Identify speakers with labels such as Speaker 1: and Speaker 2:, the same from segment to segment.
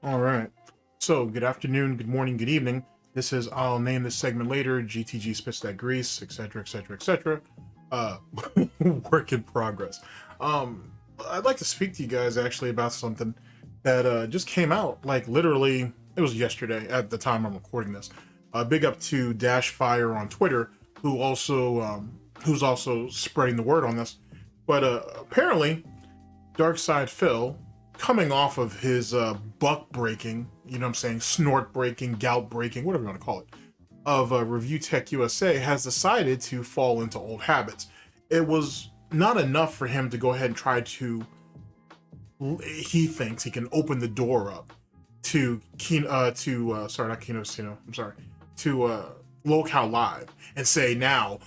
Speaker 1: All right. So, good afternoon, good morning, good evening. This is, I'll name this segment later, GTG Spits That Grease, etc., etc., etc. Work in progress. I'd like to speak to you guys actually about something that just came out, like literally, it was yesterday at the time I'm recording this. Big up to Dash Fire on Twitter, who's also spreading the word on this. But apparently, Darksydephil, coming off of his buck breaking, you know what I'm saying, snort breaking, gout breaking, whatever you want to call it, of Review Tech USA, has decided to fall into old habits. It was not enough for him to go ahead and try to, he thinks he can open the door up to not Kino Casino, I'm sorry, to Locale Live and say now,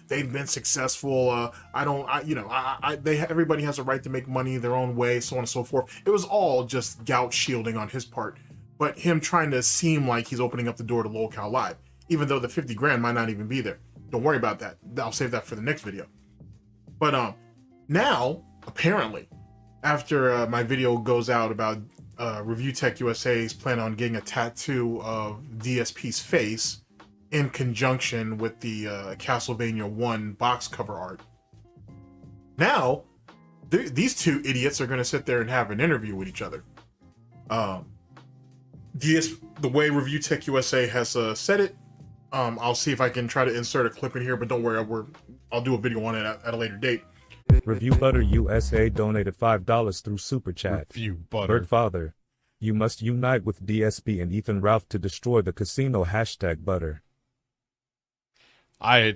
Speaker 1: they've been successful. Everybody has a right to make money their own way, so on and so forth. It was all just gout shielding on his part, but him trying to seem like he's opening up the door to Locale Live, even though the 50 grand might not even be there. Don't worry about that. I'll save that for the next video. But now, apparently, after my video goes out about Review Tech USA's plan on getting a tattoo of DSP's face in conjunction with the Castlevania 1 box cover art. Now, these two idiots are going to sit there and have an interview with each other. The way Review Tech USA has said it, I'll see if I can try to insert a clip in here, but don't worry, I'll do a video on it at a later date.
Speaker 2: Review Butter USA donated $5 through Super Chat.
Speaker 3: Review Butter.
Speaker 2: Birdfather, you must unite with DSP and Ethan Ralph to destroy the casino #butter.
Speaker 3: I'm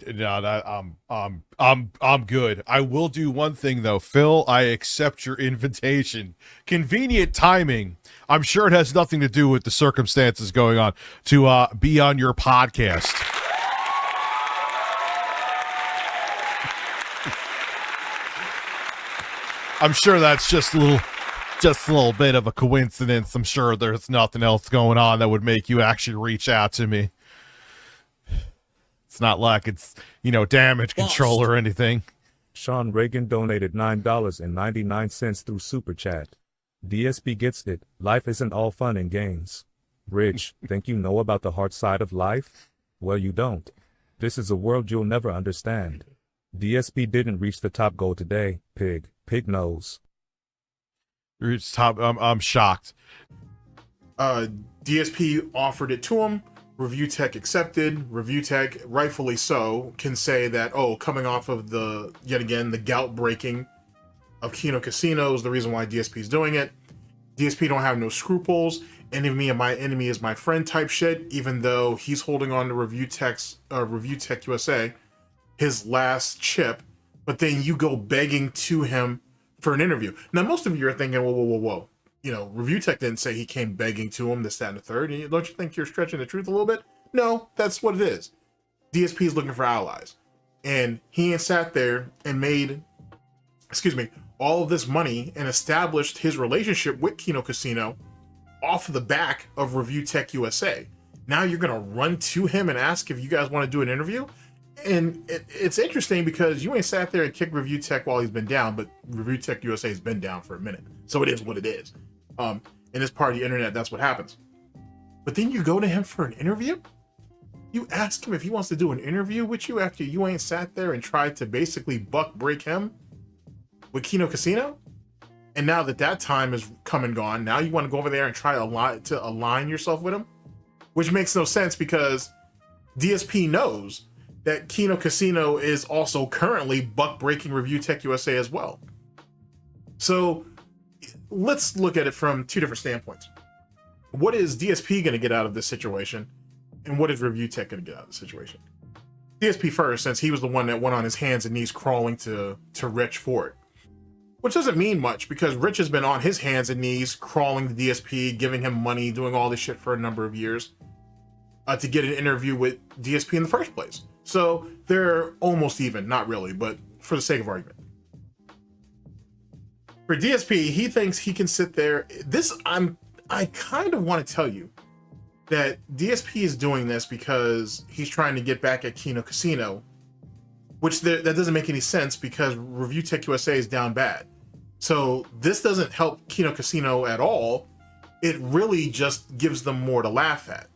Speaker 3: good. I will do one thing though, Phil. I accept your invitation. Convenient timing. I'm sure it has nothing to do with the circumstances going on to be on your podcast. I'm sure that's just a little bit of a coincidence. I'm sure there's nothing else going on that would make you actually reach out to me. It's not like it's, damage control or anything.
Speaker 2: Sean Reagan donated $9.99 through Super Chat. DSP gets it. Life isn't all fun and games. Rich, think you know about the hard side of life? Well, you don't. This is a world you'll never understand. DSP didn't reach the top goal today, pig. Pig knows.
Speaker 3: Reach top. I'm shocked.
Speaker 1: DSP offered it to him. Review Tech accepted. Review Tech, rightfully so, can say that, coming off of the gout breaking of Kino Casino is the reason why DSP is doing it. DSP don't have no scruples. Enemy of my enemy is my friend type shit, even though he's holding on to Review Tech USA, his last chip, but then you go begging to him for an interview. Now, most of you are thinking, whoa. Review Tech didn't say he came begging to him, this, that, and the third. Don't you think you're stretching the truth a little bit? No, that's what it is. DSP is looking for allies. And he ain't sat there and made, all of this money and established his relationship with Kino Casino off of the back of Review Tech USA. Now you're going to run to him and ask if you guys want to do an interview? And it's interesting because you ain't sat there and kicked Review Tech while he's been down, but Review Tech USA has been down for a minute. So it is what it is. In this part of the internet, that's what happens. But then you go to him for an interview? You ask him if he wants to do an interview with you after you ain't sat there and tried to basically buck break him with Kino Casino? And now that time is come and gone, now you want to go over there and try to align yourself with him? Which makes no sense because DSP knows that Kino Casino is also currently buck breaking Review Tech USA as well. So let's look at it from two different standpoints. What is DSP going to get out of this situation? And what is Review Tech going to get out of the situation? DSP first, since he was the one that went on his hands and knees crawling to Rich for it. Which doesn't mean much because Rich has been on his hands and knees crawling to DSP, giving him money, doing all this shit for a number of years to get an interview with DSP in the first place. So they're almost even, not really, but for the sake of argument. For DSP, he thinks he can sit there. I kind of want to tell you that DSP is doing this because he's trying to get back at Kino Casino, which that doesn't make any sense because Review Tech USA is down bad. So this doesn't help Kino Casino at all. it really just gives them more to laugh at.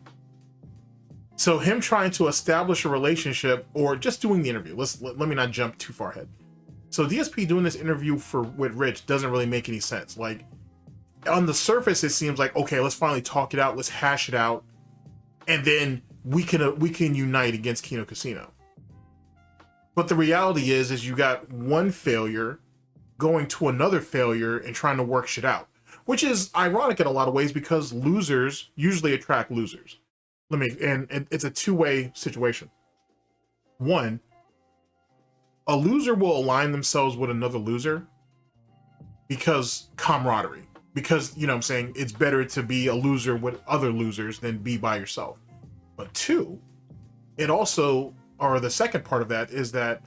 Speaker 1: So him trying to establish a relationship or just doing the interview, let me not jump too far ahead. So DSP doing this interview with Rich doesn't really make any sense. Like, on the surface, it seems like, okay, let's finally talk it out, let's hash it out, and then we can unite against Kino Casino. But the reality is you got one failure going to another failure and trying to work shit out, which is ironic in a lot of ways because losers usually attract losers. And it's a two-way situation. One, a loser will align themselves with another loser because camaraderie. Because, you know what I'm saying, it's better to be a loser with other losers than be by yourself. But two, it also, or the second part of that is that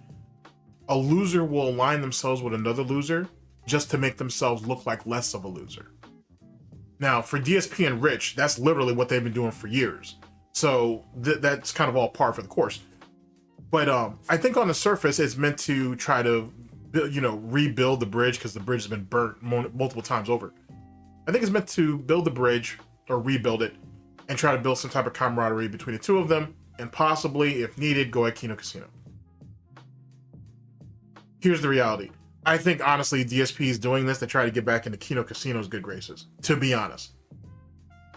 Speaker 1: a loser will align themselves with another loser just to make themselves look like less of a loser. Now, for DSP and Rich, that's literally what they've been doing for years. So that's kind of all par for the course. But I think on the surface, it's meant to try to, rebuild the bridge because the bridge has been burnt multiple times over. I think it's meant to build the bridge or rebuild it and try to build some type of camaraderie between the two of them and possibly, if needed, go at Kino Casino. Here's the reality. I think, honestly, DSP is doing this to try to get back into Kino Casino's good graces, to be honest.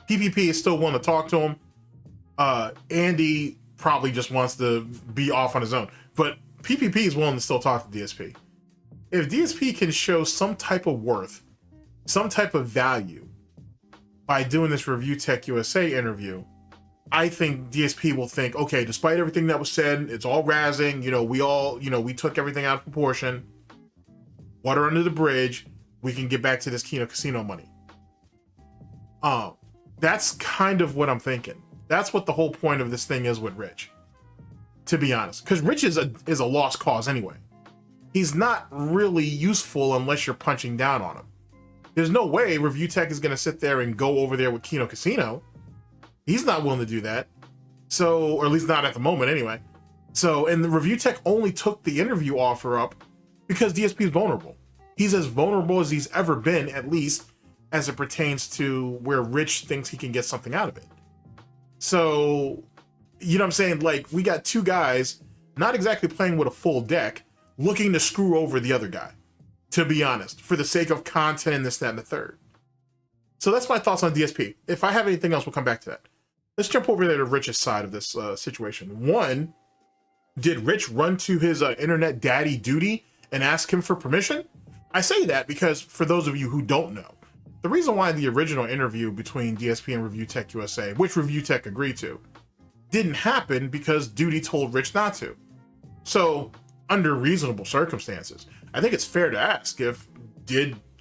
Speaker 1: PPP is still willing to talk to him. Andy probably just wants to be off on his own, but PPP is willing to still talk to DSP. If DSP can show some type of worth, some type of value by doing this Review Tech USA interview, I think DSP will think, okay, despite everything that was said, it's all razzing, we took everything out of proportion, water under the bridge, we can get back to this Kino Casino money. That's kind of what I'm thinking. That's what the whole point of this thing is with Rich, to be honest, because Rich is a lost cause anyway. He's not really useful unless you're punching down on him. There's no way Review Tech is going to sit there and go over there with Kino Casino. He's not willing to do that. So, or at least not at the moment anyway. So, and the Review Tech only took the interview offer up because DSP is vulnerable. He's as vulnerable as he's ever been, at least as it pertains to where Rich thinks he can get something out of it. So, you know what I'm saying? Like, we got two guys not exactly playing with a full deck, looking to screw over the other guy, to be honest, for the sake of content and this, that, and the third. So that's my thoughts on DSP. If I have anything else, we'll come back to that. Let's jump over there to Rich's side of this situation. One, did Rich run to his internet daddy duty and ask him for permission? I say that because for those of you who don't know, the reason why the original interview between DSP and Review Tech USA, which Review Tech agreed to, didn't happen because Duty told Rich not to. So, under reasonable circumstances, I think it's fair to ask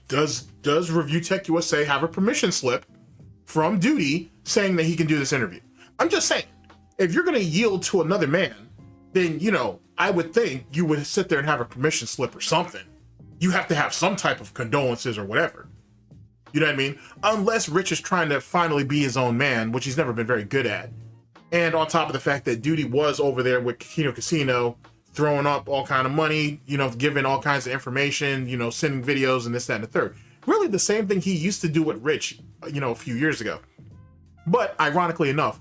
Speaker 1: does Review Tech USA have a permission slip from Duty saying that he can do this interview? I'm just saying, if you're going to yield to another man, then, I would think you would sit there and have a permission slip or something. You have to have some type of condolences or whatever. You know what I mean? Unless Rich is trying to finally be his own man, which he's never been very good at. And on top of the fact that Duty was over there with Kino Casino, throwing up all kind of money, giving all kinds of information, sending videos and this, that, and the third. Really the same thing he used to do with Rich, a few years ago. But ironically enough,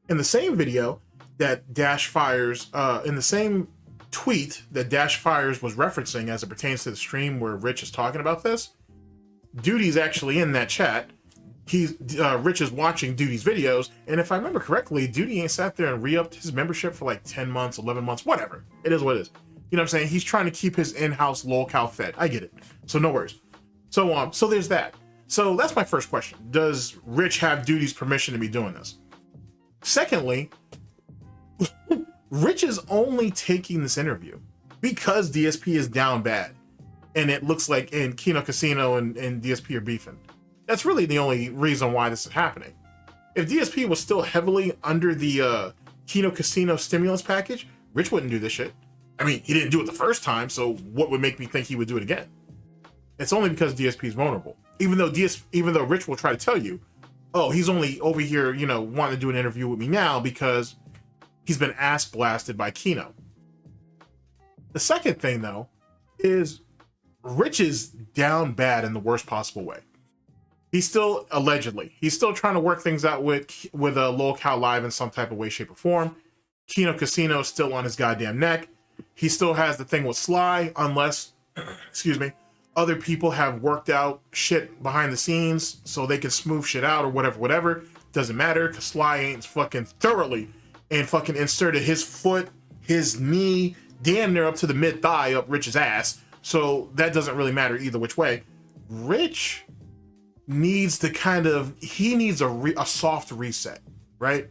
Speaker 1: in the same video that Dash Fires, in the same tweet that Dash Fires was referencing as it pertains to the stream where Rich is talking about this, Duty's actually in that chat. Rich is watching Duty's videos, and if I remember correctly, Duty ain't sat there and re-upped his membership for like 10 months, 11 months, whatever. It is what it is. You know what I'm saying? He's trying to keep his in-house lolcow fed. I get it. So no worries. So there's that. So that's my first question. Does Rich have Duty's permission to be doing this? Secondly, Rich is only taking this interview because DSP is down bad. And it looks like in Kino Casino and DSP are beefing. That's really the only reason why this is happening. If DSP was still heavily under the Kino Casino stimulus package, Rich wouldn't do this shit. I mean, he didn't do it the first time, so what would make me think he would do it again? It's only because DSP is vulnerable. Even though Rich will try to tell you, oh, he's only over here, wanting to do an interview with me now because he's been ass blasted by Kino. The second thing, though, is Rich is down bad in the worst possible way. He's still allegedly. He's still trying to work things out with a Lol Cow Live in some type of way, shape, or form. Kino Casino is still on his goddamn neck. He still has the thing with Sly, unless, excuse me, other people have worked out shit behind the scenes so they can smooth shit out or whatever. Doesn't matter, because Sly ain't fucking thoroughly and fucking inserted his foot, his knee, damn near up to the mid-thigh up Rich's ass. So that doesn't really matter either which way. Rich needs to kind of, he needs a soft reset, right?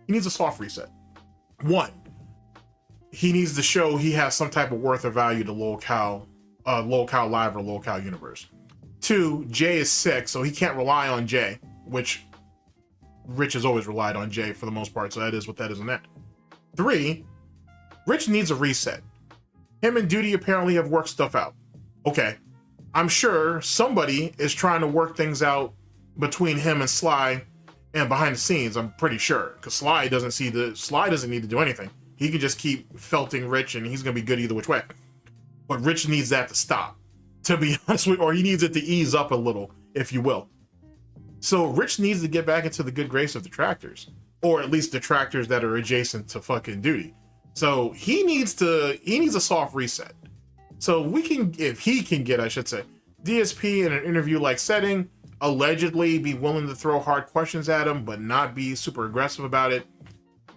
Speaker 1: He needs a soft reset. One, he needs to show he has some type of worth or value to Lol Cow Live or Lol Cow Universe. Two, Jay is sick, so he can't rely on Jay, which Rich has always relied on Jay for the most part, so that is what that is on that. Three, Rich needs a reset. Him and Duty apparently have worked stuff out. Okay, I'm sure somebody is trying to work things out between him and Sly and behind the scenes. I'm pretty sure, because Sly doesn't need to do anything. He can just keep felting Rich and he's gonna be good either which way. But Rich needs that to stop, to be honest with you, or he needs it to ease up a little, if you will. So Rich needs to get back into the good grace of detractors, or at least detractors that are adjacent to fucking Duty. So he needs a soft reset. So we can, if he can get, I should say, DSP in an interview-like setting, allegedly be willing to throw hard questions at him, but not be super aggressive about it.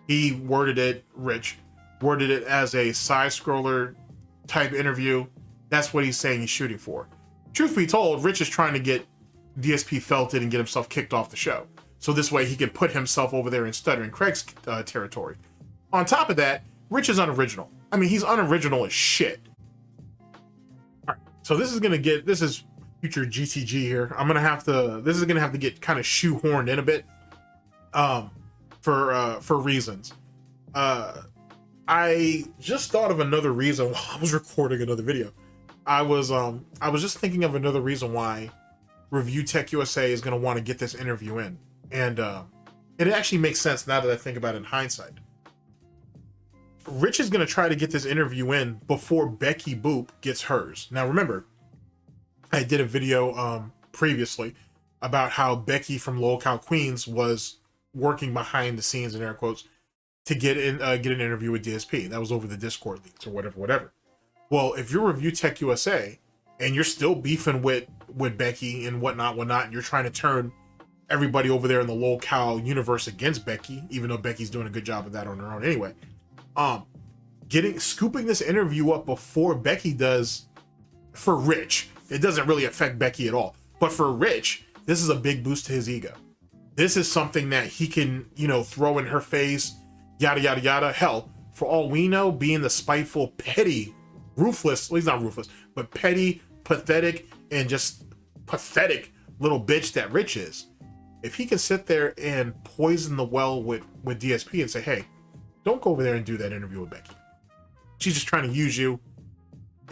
Speaker 1: Rich worded it as a side-scroller type interview. That's what he's saying he's shooting for. Truth be told, Rich is trying to get DSP felted and get himself kicked off the show. So this way he can put himself over there in Stuttering Craig's territory. On top of that, Rich is unoriginal. I mean, he's unoriginal as shit. All right, so this is future GTG here. This is gonna have to get kind of shoehorned in a bit, for reasons. I just thought of another reason while I was recording another video. I was just thinking of another reason why Review Tech USA is gonna want to get this interview in, and it actually makes sense now that I think about it in hindsight. Rich is gonna try to get this interview in before Becky Boop gets hers. Now remember, I did a video previously about how Becky from Lol Cow Queens was working behind the scenes, in air quotes, to get an interview with DSP. That was over the Discord leaks or whatever. Well, if you're Review Tech USA and you're still beefing with Becky and whatnot, and you're trying to turn everybody over there in the Lol Cow universe against Becky, even though Becky's doing a good job of that on her own anyway, scooping this interview up before Becky does, for Rich, it doesn't really affect Becky at all, but for Rich, this is a big boost to his ego. This is something that he can, throw in her face, yada yada yada. Hell, for all we know, being the spiteful, petty, ruthless, well, he's not ruthless, but petty, pathetic, and just pathetic little bitch that Rich is, if he can sit there and poison the well with DSP and say, hey, don't go over there and do that interview with Becky, she's just trying to use you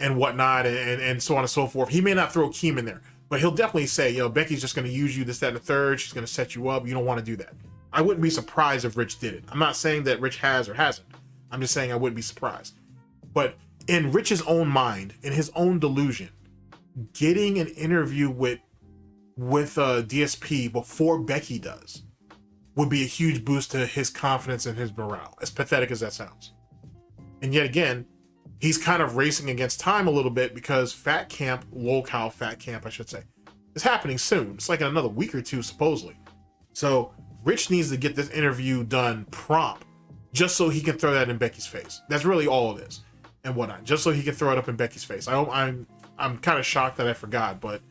Speaker 1: and whatnot, and so on and so forth. He may not throw Keem in there, but he'll definitely say, Becky's just going to use you, this, that, and the third. She's going to set you up. You don't want to do that. I wouldn't be surprised if Rich did it. I'm not saying that Rich has or hasn't. I'm just saying I wouldn't be surprised. But in Rich's own mind, in his own delusion, getting an interview with DSP before Becky does would be a huge boost to his confidence and his morale, as pathetic as that sounds. And yet again, he's kind of racing against time a little bit, because Lol Cow Fat Camp, I should say, is happening soon. It's like in another week or two, supposedly. So Rich needs to get this interview done prompt, just so he can throw that in Becky's face. That's really all it is, and whatnot. Just so he can throw it up in Becky's face. I'm kind of shocked that I forgot, but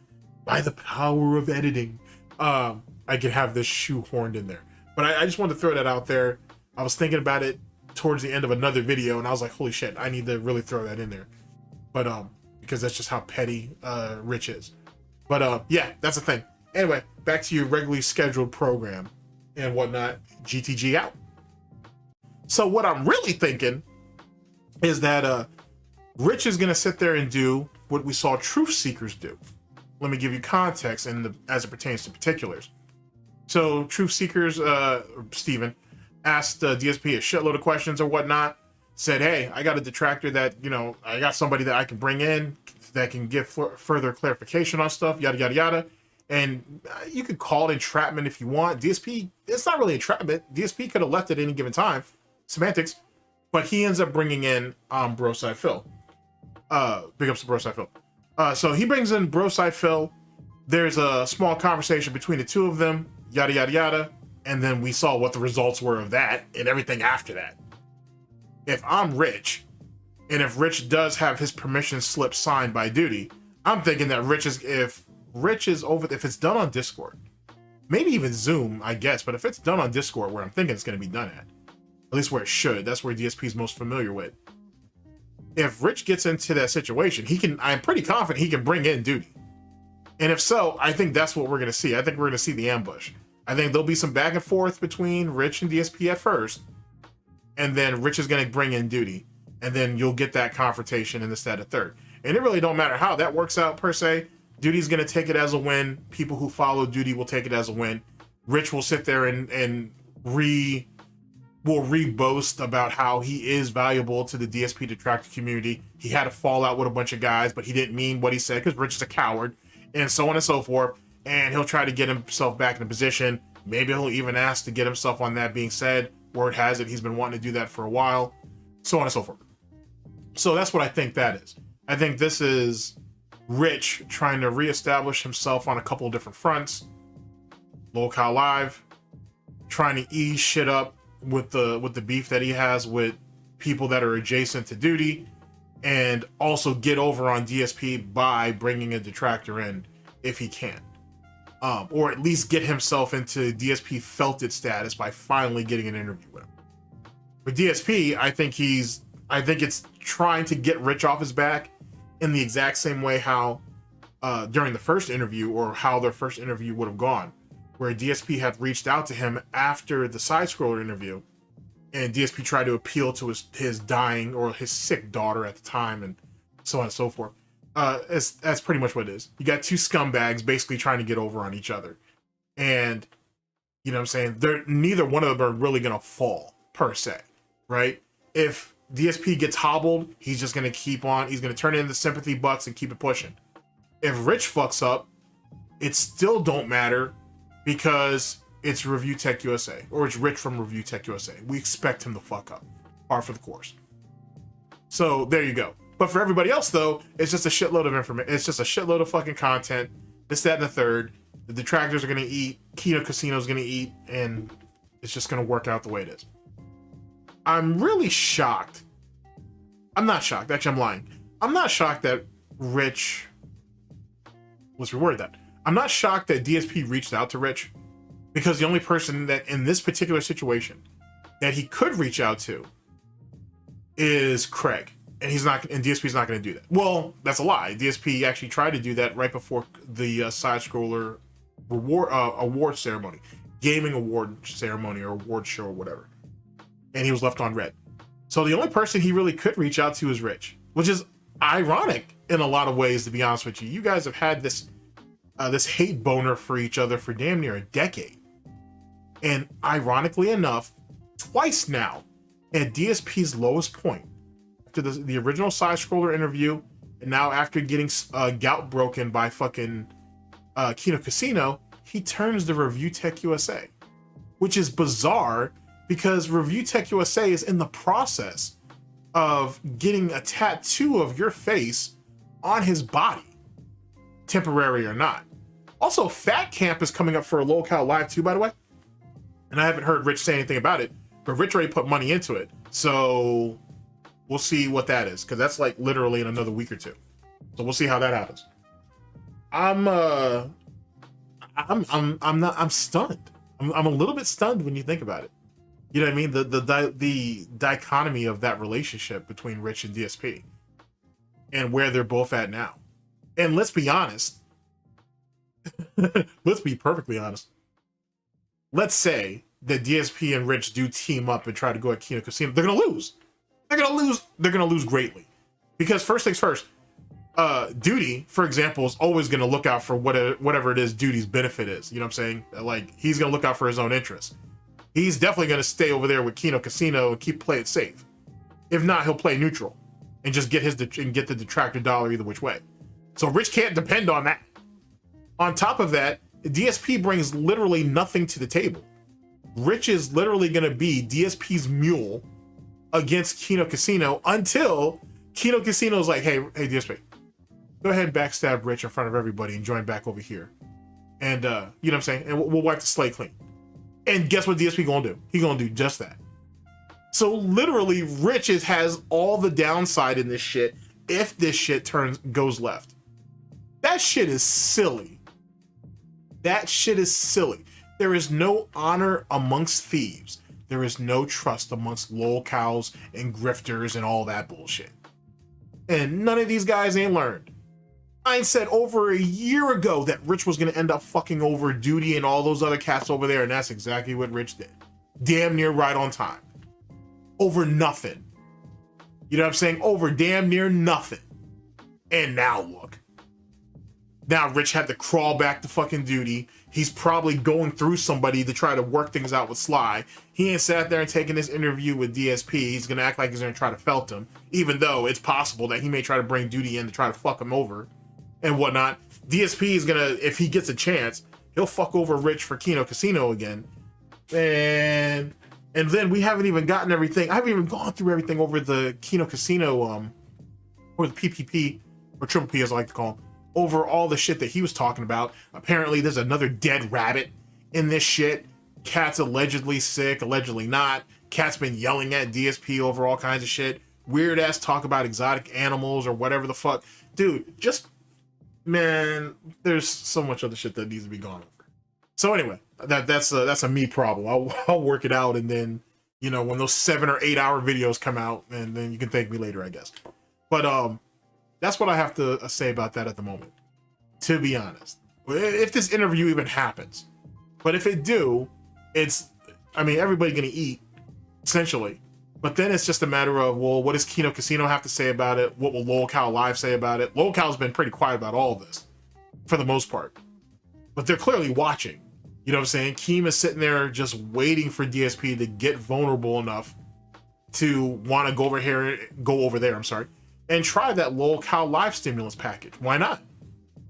Speaker 1: by the power of editing, I can have this shoehorned in there. But I just wanted to throw that out there. I was thinking about it towards the end of another video, and I was like, holy shit, I need to really throw that in there. But because that's just how petty Rich is. But yeah, that's the thing. Anyway, back to your regularly scheduled program and whatnot. GTG out. So what I'm really thinking is that Rich is gonna sit there and do what we saw Truth Seekers do. Let me give you context as it pertains to particulars. So Truth Seekers, Steven, asked DSP a shitload of questions or whatnot, said, hey, I got a detractor that, I got somebody that I can bring in that can give further clarification on stuff, yada, yada, yada. And you could call it entrapment if you want. DSP, it's not really entrapment. DSP could have left at any given time. Semantics. But he ends up bringing in Broside Phil. Big ups to Broside Phil. So he brings in Broside Phil. There's a small conversation between the two of them. Yada, yada, yada. And then we saw what the results were of that and everything after that. If I'm Rich, and if Rich does have his permission slip signed by Duty, I'm thinking that if it's done on Discord, maybe even Zoom, I guess, but if it's done on Discord, where I'm thinking it's going to be done at least where it should, that's where DSP is most familiar with. If Rich gets into that situation, I'm pretty confident he can bring in Duty. And if so, I think that's what we're going to see. I think we're going to see the ambush. I think there'll be some back and forth between Rich and DSP at first, and then Rich is going to bring in Duty, and then you'll get that confrontation in the stat of third. And it really don't matter how that works out per se. Duty's going to take it as a win. People who follow Duty will take it as a win. Rich will sit there and re-boast about how he is valuable to the DSP detractor community. He had a fallout with a bunch of guys, but he didn't mean what he said because Rich is a coward, and so on and so forth. And he'll try to get himself back in a position. Maybe he'll even ask to get himself on that being said. Word has it, he's been wanting to do that for a while. So on and so forth. So that's what I think that is. I think this is Rich trying to reestablish himself on a couple of different fronts. Locale Live, trying to ease shit up with the beef that he has with people that are adjacent to Duty, and also get over on DSP by bringing a detractor in if he can. Or at least get himself into DSP felted status by finally getting an interview with him. With DSP, I think it's trying to get Rich off his back in the exact same way how during the first interview, or how their first interview would have gone, where DSP had reached out to him after the side-scroller interview, and DSP tried to appeal to his dying or his sick daughter at the time, and so on and so forth. That's pretty much what it is. You got two scumbags basically trying to get over on each other. And, you know what I'm saying? Neither one of them are really going to fall, per se, right? If DSP gets hobbled, he's just going to keep on. He's going to turn in the sympathy bucks and keep it pushing. If Rich fucks up, it still don't matter because it's Review Tech USA, or it's Rich from Review Tech USA. We expect him to fuck up. Par for the course. So there you go. But for everybody else, though, it's just a shitload of information. It's just a shitload of fucking content. This, that, and the third. The detractors are going to eat. Kino Casino's going to eat. And it's just going to work out the way it is. I'm really shocked. I'm not shocked. Actually, I'm lying. I'm not shocked that Rich... Let's reword that. I'm not shocked that DSP reached out to Rich. Because the only person that, in this particular situation, that he could reach out to is Craig. And DSP's not going to do that. Well, that's a lie. DSP actually tried to do that right before the side-scroller award ceremony. Gaming award ceremony or award show or whatever. And he was left on red. So the only person he really could reach out to is Rich. Which is ironic in a lot of ways, to be honest with you. You guys have had this hate boner for each other for damn near a decade. And ironically enough, twice now, at DSP's lowest point, to the original side-scroller interview, and now after getting Gout broken by fucking Kino Casino, he turns to Review Tech USA, which is bizarre because Review Tech USA is in the process of getting a tattoo of your face on his body, temporary or not. Also, Fat Camp is coming up for a Locale Live too, by the way, and I haven't heard Rich say anything about it, but Rich already put money into it, so we'll see what that is, because that's like literally in another week or two. So we'll see how that happens. I'm stunned. I'm a little bit stunned when you think about it. You know what I mean? The dichotomy of that relationship between Rich and DSP, and where they're both at now. And let's be honest. Let's be perfectly honest. Let's say that DSP and Rich do team up and try to go at Kino Casino. They're gonna lose. They're gonna lose greatly, because first things first, Duty, for example, is always gonna look out for whatever it is Duty's benefit is. You know what I'm saying? Like, he's gonna look out for his own interests. He's definitely gonna stay over there with Kino Casino and play it safe. If not, he'll play neutral and just get the detractor dollar either which way. So Rich can't depend on that. On top of that, DSP brings literally nothing to the table. Rich is literally going to be DSP's mule against Kino Casino until Kino Casino's like, hey DSP, go ahead and backstab Rich in front of everybody and join back over here. And, you know what I'm saying? And we'll wipe the slate clean. And guess what DSP gonna do? He gonna do just that. So literally, Rich has all the downside in this shit if this shit goes left. That shit is silly. That shit is silly. There is no honor amongst thieves. There is no trust amongst lolcows and grifters and all that bullshit. And none of these guys ain't learned. I said over a year ago that Rich was going to end up fucking over Duty and all those other cats over there, and that's exactly what Rich did. Damn near right on time. Over nothing. You know what I'm saying? Over damn near nothing. And now look. Now Rich had to crawl back to fucking Duty. He's probably going through somebody to try to work things out with Sly. He ain't sat there and taken this interview with DSP. He's going to act like he's going to try to felt him, even though it's possible that he may try to bring Duty in to try to fuck him over and whatnot. DSP is going to, if he gets a chance, he'll fuck over Rich for Kino Casino again. And then we haven't even gotten everything. I haven't even gone through everything over the Kino Casino, or the PPP, or Triple P as I like to call him, over all the shit that he was talking about. Apparently there's another dead rabbit in this shit. Cat's allegedly sick, allegedly not. Cat's been yelling at DSP over all kinds of shit. Weird ass talk about exotic animals or whatever the fuck. Dude, just, man, there's so much other shit that needs to be gone over. So anyway, that's a me problem. I'll work it out, and then, you know, when those 7 or 8 hour videos come out, and then you can thank me later, I guess. But that's what I have to say about that at the moment, to be honest. If this interview even happens. But if it do, it's, I mean, everybody gonna eat, essentially. But then it's just a matter of, well, what does Kino Casino have to say about it? What will lolcow Live say about it? lolcow's been pretty quiet about all of this, for the most part. But they're clearly watching. You know what I'm saying? Keem is sitting there just waiting for DSP to get vulnerable enough to want to go over there, and try that lolcow Live stimulus package. Why not?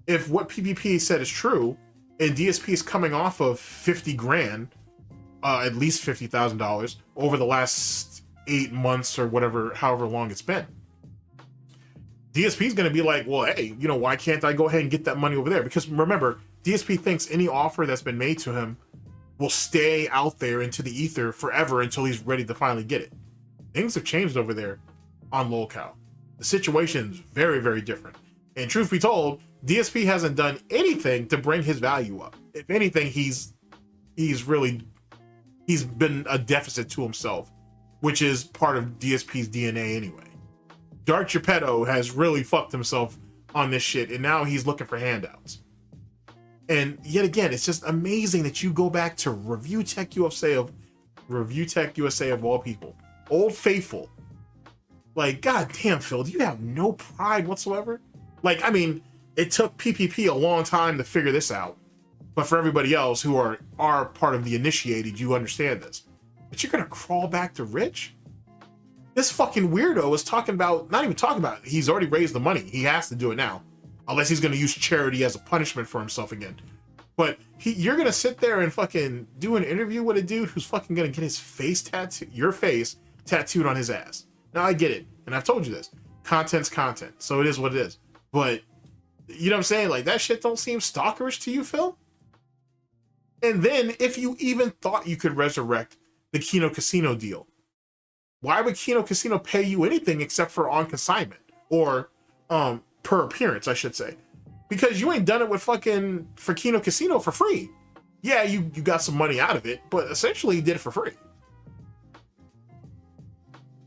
Speaker 1: If what PPP said is true, and DSP is coming off of 50 grand, at least $50,000 over the last 8 months or whatever, however long it's been, DSP is going to be like, well, hey, you know, why can't I go ahead and get that money over there? Because remember, DSP thinks any offer that's been made to him will stay out there into the ether forever until he's ready to finally get it. Things have changed over there on lolcow. The situation's very, very different. And truth be told, DSP hasn't done anything to bring his value up. If anything, he's been a deficit to himself, which is part of DSP's DNA anyway. Dark Geppetto has really fucked himself on this shit, and now he's looking for handouts. And yet again, it's just amazing that you go back to Review Tech USA of all people, Old Faithful. Like, goddamn, Phil, do you have no pride whatsoever? Like, I mean, it took PPP a long time to figure this out, but for everybody else who are part of the initiated, you understand this. But you're gonna crawl back to Rich? This fucking weirdo is not even talking about it. He's already raised the money. He has to do it now, unless he's gonna use charity as a punishment for himself again. But you're gonna sit there and fucking do an interview with a dude who's fucking gonna get his face tattooed, your face tattooed on his ass. Now I get it, and I've told you this. Content's content, so it is what it is. But you know what I'm saying? Like, that shit don't seem stalkerish to you, Phil? And then, if you even thought you could resurrect the Kino Casino deal, why would Kino Casino pay you anything except for on consignment? Or per appearance, I should say. Because you ain't done it with for Kino Casino for free. Yeah, you got some money out of it, but essentially you did it for free.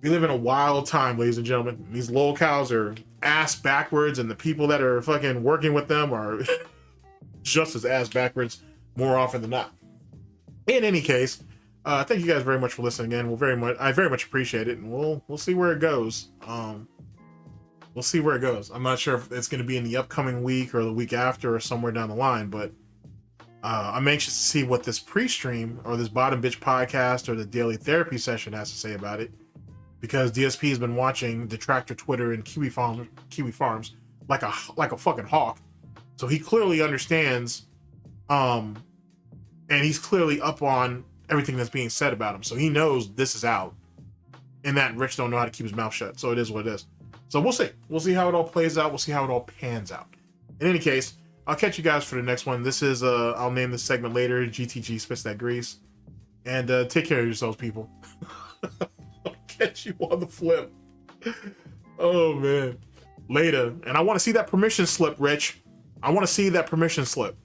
Speaker 1: We live in a wild time, ladies and gentlemen. These lolcows are ass backwards, and the people that are fucking working with them are just as ass backwards more often than not. In any case, thank you guys very much for listening again. I very much appreciate it, and we'll see where it goes. We'll see where it goes. I'm not sure if it's going to be in the upcoming week or the week after or somewhere down the line, but I'm anxious to see what this pre-stream or this Bottom Bitch podcast or the daily therapy session has to say about it. Because DSP has been watching Detractor Twitter and Kiwi Farms like a fucking hawk. So he clearly understands And he's clearly up on everything that's being said about him, so he knows this is out, and that Rich don't know how to keep his mouth shut. So it is what it is. So we'll see. We'll see how it all plays out. We'll see how it all pans out. In any case, I'll catch you guys for the next one. This is I'll name this segment later. GTG spits that grease, and take care of yourselves, people. I'll catch you on the flip. Oh man, later. And I want to see that permission slip, Rich. I want to see that permission slip.